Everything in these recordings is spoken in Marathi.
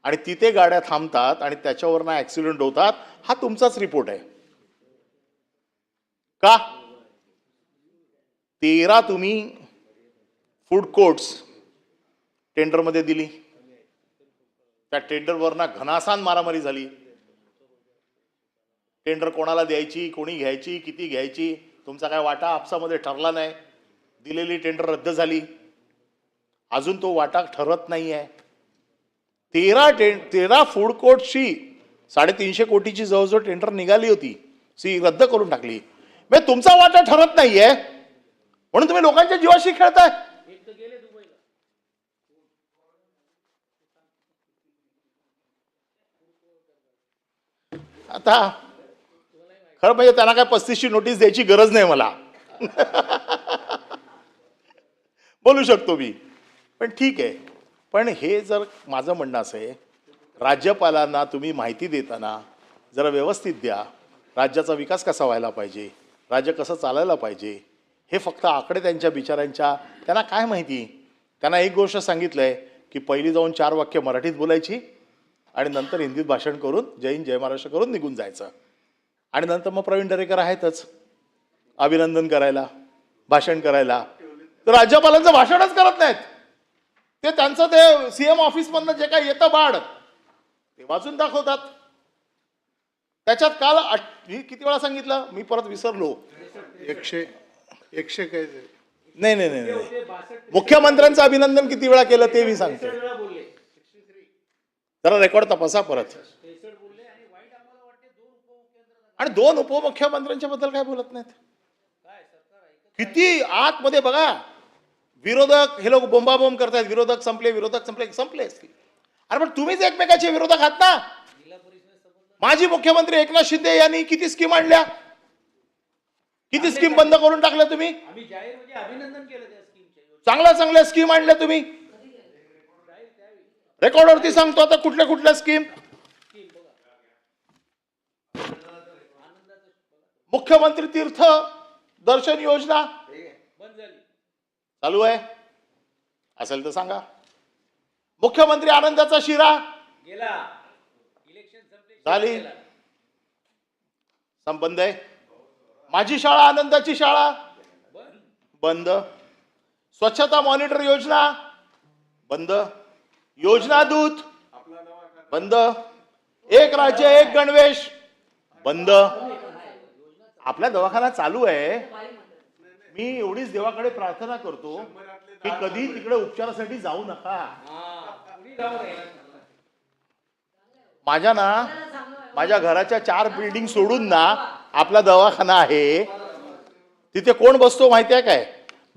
आणि तिथे गाड्या थांबतात आणि त्याच्यावरनं ऍक्सिडेंट होतात, हा तुमचाच रिपोर्ट आहे का? 13 तुम्ही फूड कोर्ट्स टेंडरमध्ये दिली, त्या टेंडरवरनं घनासान मारामारी झाली. टेंडर कोणाला द्यायची, कोणी घ्यायची, किती घ्यायची, तुमचा काय वाटा आपसामध्ये ठरला नाही, दिलेली टेंडर रद्द झाली, अजून तो वाटा ठरत नाही आहे. 13 फूड कोर्टची 350 कोटीची जवळजवळ टेंडर निघाली होती, ती रद्द करून टाकली. म्हणजे तुमचा वाटा ठरत नाहीये म्हणून तुम्ही लोकांच्या जीवाशी खेळताय. आता खरं म्हणजे त्यांना काय 35ची नोटीस द्यायची गरज नाही मला. बोलू शकतो मी, पण ठीक आहे. पण हे जर माझं म्हणणं असं आहे, राज्यपालांना तुम्ही माहिती देताना जरा व्यवस्थित द्या. राज्याचा विकास कसा व्हायला पाहिजे, राज्य कसं चालायला पाहिजे, हे फक्त आकडे त्यांच्या बिचाऱ्यांच्या, त्यांना काय माहिती. त्यांना एक गोष्ट सांगितलंय की पहिली जाऊन 4 वाक्य मराठीत बोलायची आणि नंतर हिंदीत भाषण करून जय हिंद जय महाराष्ट्र करून निघून जायचं. आणि नंतर मग प्रवीण दरेकर आहेतच अभिनंदन करायला, भाषण करायला. तर राज्यपालांचं भाषणच करत नाहीत, ते त्यांचं ते सीएम ऑफिसमधनं जे काही येतं बाळ ते वाचून दाखवतात. त्याच्यात काल मी किती वेळा सांगितलं, मी परत विसरलो. 100 काय नाही नाही नाही, मुख्यमंत्र्यांचं अभिनंदन किती वेळा केलं ते मी सांगतो. जरा रेकॉर्ड तपासा परत. आणि 2 उपमुख्यमंत्र्यांच्या बद्दल काय बोलत नाहीत. किती आतमध्ये बघा, विरोधक हे लोक बोंबाबोंब करतात, विरोधक संपले, विरोधक संपले, संपले असतील. अरे पण तुम्हीच एकमेकाचे विरोधक आहात ना. माजी मुख्यमंत्री एकनाथ शिंदे यांनी किती स्कीम आणल्या, किती स्कीम बंद करून टाकल्या तुम्ही. चांगल्या स्कीम आणल्या तुम्ही. रेकॉर्डवरती सांगतो आता कुठल्या कुठल्या स्कीम. मुख्यमंत्री तीर्थ दर्शन योजना चालू आहे असेल तर सांगा. मुख्यमंत्री आनंदाचा शिरा झाली, संबंध आहे. माझी शाळा आनंदाची शाळा बंद. स्वच्छता मॉनिटर योजना बंद. योजना दूत बंद. एक राज्य एक गणवेश बंद. आपला दवाखाना चालू आहे. मी एवढीच देवाकडे प्रार्थना करतो की कधी तिकडे उपचारासाठी जाऊ नका. माझ्या घराच्या 4 बिल्डिंग सोडून ना आपला दवाखाना आहे. तिथे कोण बसतो माहिती आहे काय?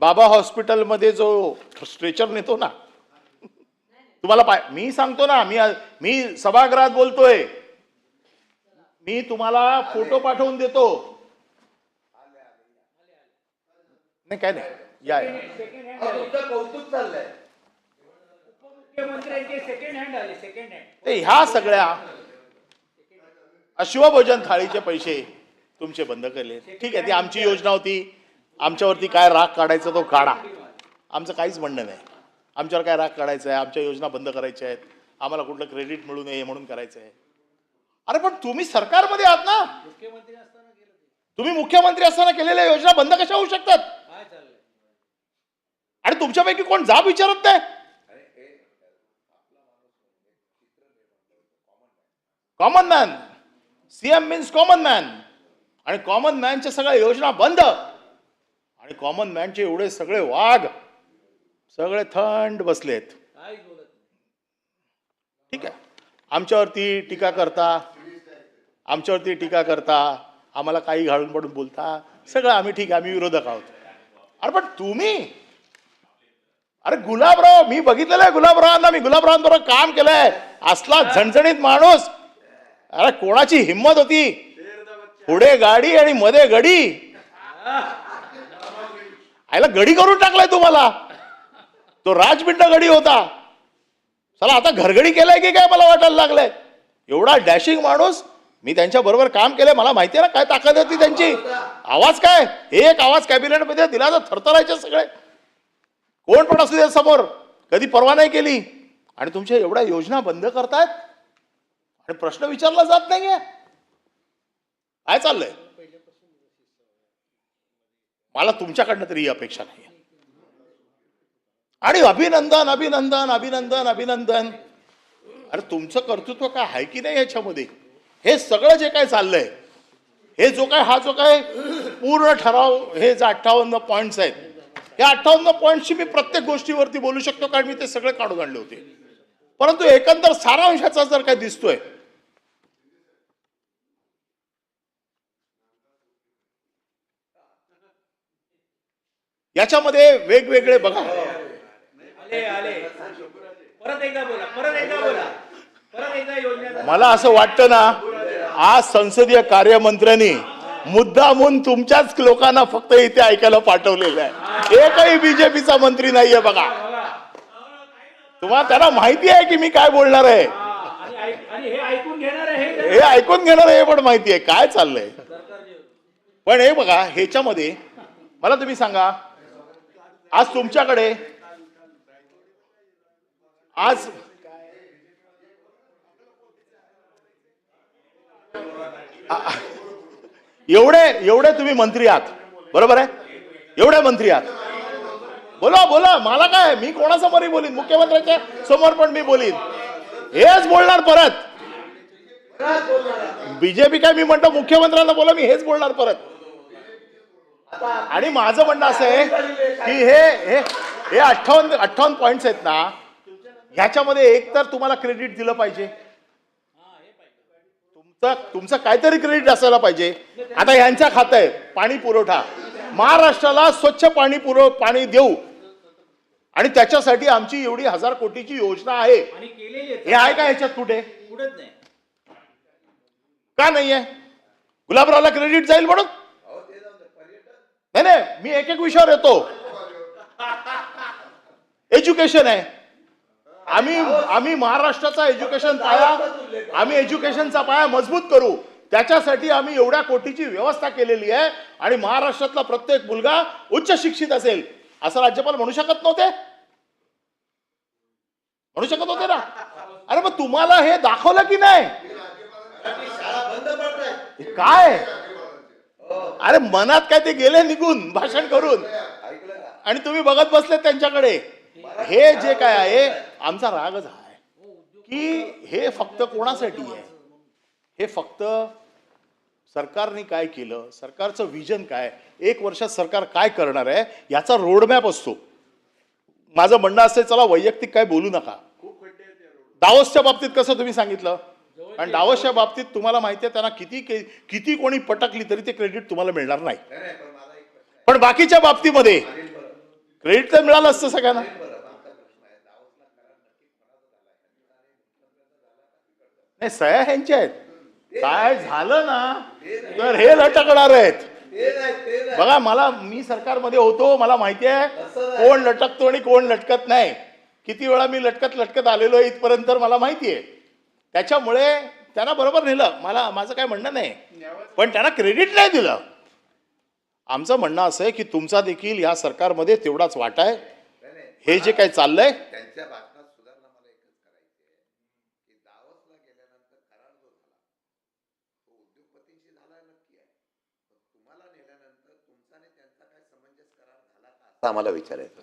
बाबा हॉस्पिटलमध्ये जो स्ट्रेचर नेतो ना, तुम्हाला मी सांगतो ना, मी सभागृहात बोलतोय, मी तुम्हाला फोटो पाठवून देतो. नाही काय नाही, या कौतुक चाललंय. ह्या सगळ्या शिवभोजन थाळीचे पैसे तुमचे बंद केले. ठीक आहे, ती आमची योजना होती, आमच्यावरती काय राग काढायचा तो काढा, आमचं काहीच म्हणणं नाही. आमच्यावर काय राग काढायचा आहे, आमच्या योजना बंद करायच्या आहेत, आम्हाला कुठलं क्रेडिट मिळू नये म्हणून करायचं आहे. अरे पण तुम्ही सरकारमध्ये आहात ना, तुम्ही मुख्यमंत्री असताना केलेल्या योजना बंद कशा होऊ शकतात? आणि तुमच्यापैकी कोण जाब विचारत नाही. Common man, CM means common man, आणि कॉमन मॅनच्या सगळ्या योजना बंद. आणि कॉमन मॅनचे एवढे सगळे वाघ सगळे थंड बसलेत. ठीक आहे, आमच्यावरती टीका करता, आम्हाला काही घालून पडून बोलता, सगळं आम्ही ठीक आहे, आम्ही विरोधक आहोत. अरे पण तुम्ही, अरे गुलाबराव, मी बघितलेलं आहे गुलाबरावांना, मी गुलाबरावांबरोबर काम केलंय. असला झणझणीत माणूस. अरे कोणाची हिंमत होती, पुढे गाडी आणि मध्ये गडी. आयला गडी करून टाकलाय तुम्हाला. तो राजबिंड गडी होता, चला आता घरगडी केलाय की काय मला वाटायला लागलंय. एवढा डॅशिंग माणूस, मी त्यांच्या बरोबर काम केलंय, मला माहिती आहे ना काय ताकद होती त्यांची. आवाज काय, एक आवाज कॅबिनेटमध्ये दिला तर थरथरायचे सगळे. कोण पण असू दे समोर, कधी परवा नाही केली. आणि तुमच्या एवढ्या योजना बंद करतायत आणि प्रश्न विचारला जात नाहीये. काय चाललंय? मला तुमच्याकडनं तरी ही अपेक्षा नाही. आणि अभिनंदन अभिनंदन अभिनंदन अभिनंदन. अरे तुमचं कर्तृत्व काय आहे की नाही याच्यामध्ये? हे सगळं जे काय चाललंय, हे जो काय पूर्ण ठराव, हे जे 58 पॉइंट्स आहेत, या 58 पॉइंट्सची मी प्रत्येक गोष्टीवरती बोलू शकतो, कारण मी ते सगळे काढून आणले होते. परंतु एकंदर सारांशाचा जर काय दिसतोय, याच्यामध्ये वेगवेगळे बघा. मला असं वाटतं ना, आज संसदीय कार्यमंत्र्यांनी मुद्दामून तुमच्याच लोकांना फक्त इथे ऐकायला पाठवलेलं आहे. एकही बीजेपीचा मंत्री नाहीये बघा. तुम्हाला त्यांना माहिती आहे की मी काय बोलणार आहे, हे ऐकून घेणार आहे, हे पण माहिती आहे काय चाललंय. पण हे बघा, ह्याच्यामध्ये मला तुम्ही सांगा, आज तुमच्याकडे आज एवढे तुम्ही मंत्री आहात, बरोबर आहे? एवढे मंत्री आहात, बोला बोला, मला काय, मी कोणासमोरही बोलीन, मुख्यमंत्र्यांच्या समोर पण मी बोलीन, हेच बोलणार परत. बीजेपी काय, मी म्हणतो मुख्यमंत्र्यांना बोला, मी हेच बोलणार परत. आणि माझं म्हणणं असं आहे की हे 58 पॉइंट्स आहेत ना, ह्याच्यामध्ये एक तर तुम्हाला क्रेडिट दिलं पाहिजे, तुमचं काहीतरी क्रेडिट असायला पाहिजे. आता ह्यांच्या खातं आहे पाणी पुरवठा, महाराष्ट्राला स्वच्छ पाणी देऊ, आणि त्याच्यासाठी आमची एवढी 1000 कोटीची योजना आहे. हे आहे का ह्याच्यात कुठे? का नाहीये? गुलाबरावला क्रेडिट जाईल म्हणून? नाही, मी एक एक विषयावर येतो. एज्युकेशन आहे, आम्ही महाराष्ट्राचा एज्युकेशनचा पाया मजबूत करू, त्याच्यासाठी आम्ही एवढ्या कोटीची व्यवस्था केलेली आहे, आणि महाराष्ट्रातला प्रत्येक मुलगा उच्च शिक्षित असेल असं राज्यपाल म्हणू शकत नव्हते? म्हणू शकत होते ना? अरे मग तुम्हाला हे दाखवलं की नाही? काय अरे मनात काय, ते गेले निघून भाषण करून, आणि तुम्ही बघत बसले त्यांच्याकडे. हे जे काय आहे, आमचा रागच आहे की हे फक्त कोणासाठी आहे? हे फक्त सरकारने काय केलं, सरकारचं विजन काय, 1 वर्षात सरकार काय करणार आहे याचा रोडमॅप असतो. माझं म्हणणं असं, चला वैयक्तिक काय बोलू नका. दावोसच्या बाबतीत कसं तुम्ही सांगितलं, आणि दावोसच्या बाबतीत तुम्हाला माहिती आहे, त्यांना किती कोणी पटकली तरी ते क्रेडिट तुम्हाला मिळणार नाही. पण बाकीच्या बाबतीमध्ये क्रेडिट तर मिळालं असतं सगळ्यांना. नाही, सह्या ह्यांच्या आहेत, काय झालं ना तर हे लटकणार आहेत. बघा, मी सरकारमध्ये होतो, मला माहिती आहे कोण लटकतो आणि कोण लटकत नाही. किती वेळा मी लटकत आलेलो आहे इथपर्यंत, मला माहिती आहे. त्याच्यामुळे त्यांना बरोबर नेलं, माझं काय म्हणणं नाही, पण त्यांना क्रेडिट नाही दिलं. आमचं म्हणणं असं आहे की तुमचा देखील या सरकारमध्ये तेवढाच वाटा आहे. हे जे काही चाललंय, आम्हाला विचारायचं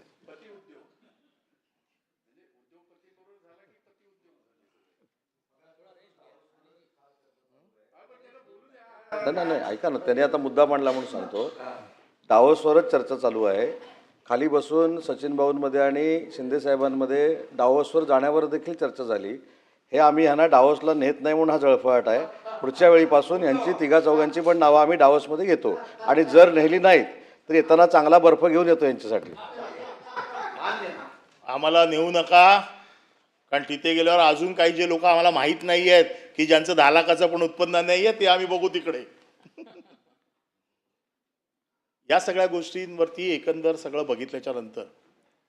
नाही, ऐका ना, त्याने आता मुद्दा मांडला म्हणून सांगतो. डावोसवरच चर्चा चालू आहे. खाली बसून सचिन भाऊंमध्ये आणि शिंदे साहेबांमध्ये डावोसवर जाण्यावर देखील चर्चा झाली. हे आम्ही ह्यांना डावोसला नेत नाही म्हणून हा जळफळाट आहे. पुढच्या वेळीपासून यांची 3-4 पण नावं आम्ही डावोसमध्ये घेतो, आणि जर नेली नाहीत तर येताना चांगला बर्फ घेऊन येतो यांच्यासाठी. आम्हाला नेऊ नका, कारण तिथे गेल्यावर अजून काही जे लोक आम्हाला माहित नाही आहेत की ज्यांचं 10 लाखाचं पण उत्पन्न नाही आहे, ते आम्ही बघू तिकडे. या सगळ्या गोष्टींवरती एकंदर सगळं बघितल्याच्या नंतर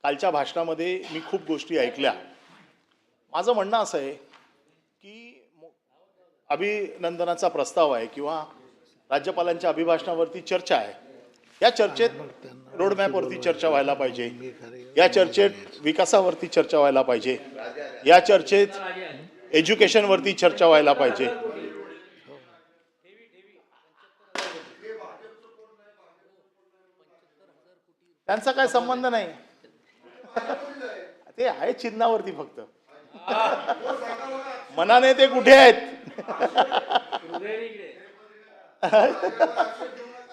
कालच्या भाषणामध्ये मी खूप गोष्टी ऐकल्या. माझं म्हणणं असं आहे की अभिनंदनाचा प्रस्ताव आहे किंवा राज्यपालांच्या अभिभाषणावरती चर्चा आहे, या चर्चेत रोडमॅपवरती चर्चा व्हायला पाहिजे, या चर्चेत विकासावरती चर्चा व्हायला पाहिजे, या चर्चेत एज्युकेशनवरती चर्चा व्हायला पाहिजे. त्यांचा काय संबंध नाही, ते आहे चिन्हावरती फक्त. मनाने ते कुठे आहेत?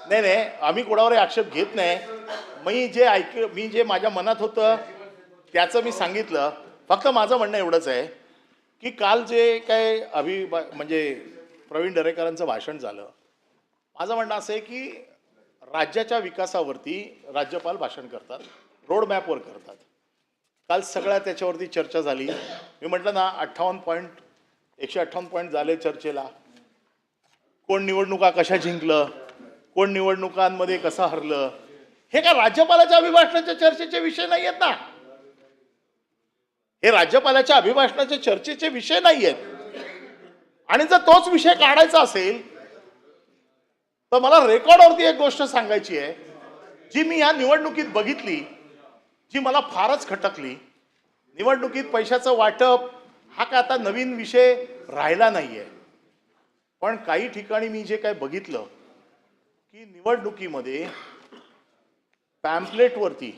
नाही नाही, आम्ही कोणावर आक्षेप घेत नाही. मी जे माझ्या मनात होतं त्याचं मी सांगितलं. फक्त माझं म्हणणं एवढंच आहे की काल जे काय म्हणजे प्रवीण दरेकरांचं भाषण झालं, माझं म्हणणं असं आहे की राज्याच्या विकासावरती राज्यपाल भाषण करतात, रोडमॅपवर करतात. काल सगळ्या त्याच्यावरती चर्चा झाली. मी म्हटलं ना 158 पॉईंट झाले चर्चेला. कोण निवडणुका कशा जिंकलं, कोण निवडणुकांमध्ये कसं हरलं, हे काय राज्यपालाच्या अभिभाषणाच्या चर्चेचे विषय नाही आहेत ना. हे राज्यपालाच्या अभिभाषणाच्या चर्चेचे विषय नाही आहेत. आणि जर तोच विषय काढायचा असेल तर मला रेकॉर्डवरती एक गोष्ट सांगायची आहे, जी मी या निवडणुकीत बघितली, जी मला फारच खटकली. निवडणुकीत पैशाचं वाटप हा काय आता नवीन विषय राहिला नाहीये, पण काही ठिकाणी मी जे काय बघितलं की निवडणुकीमध्ये पॅम्पलेटवरती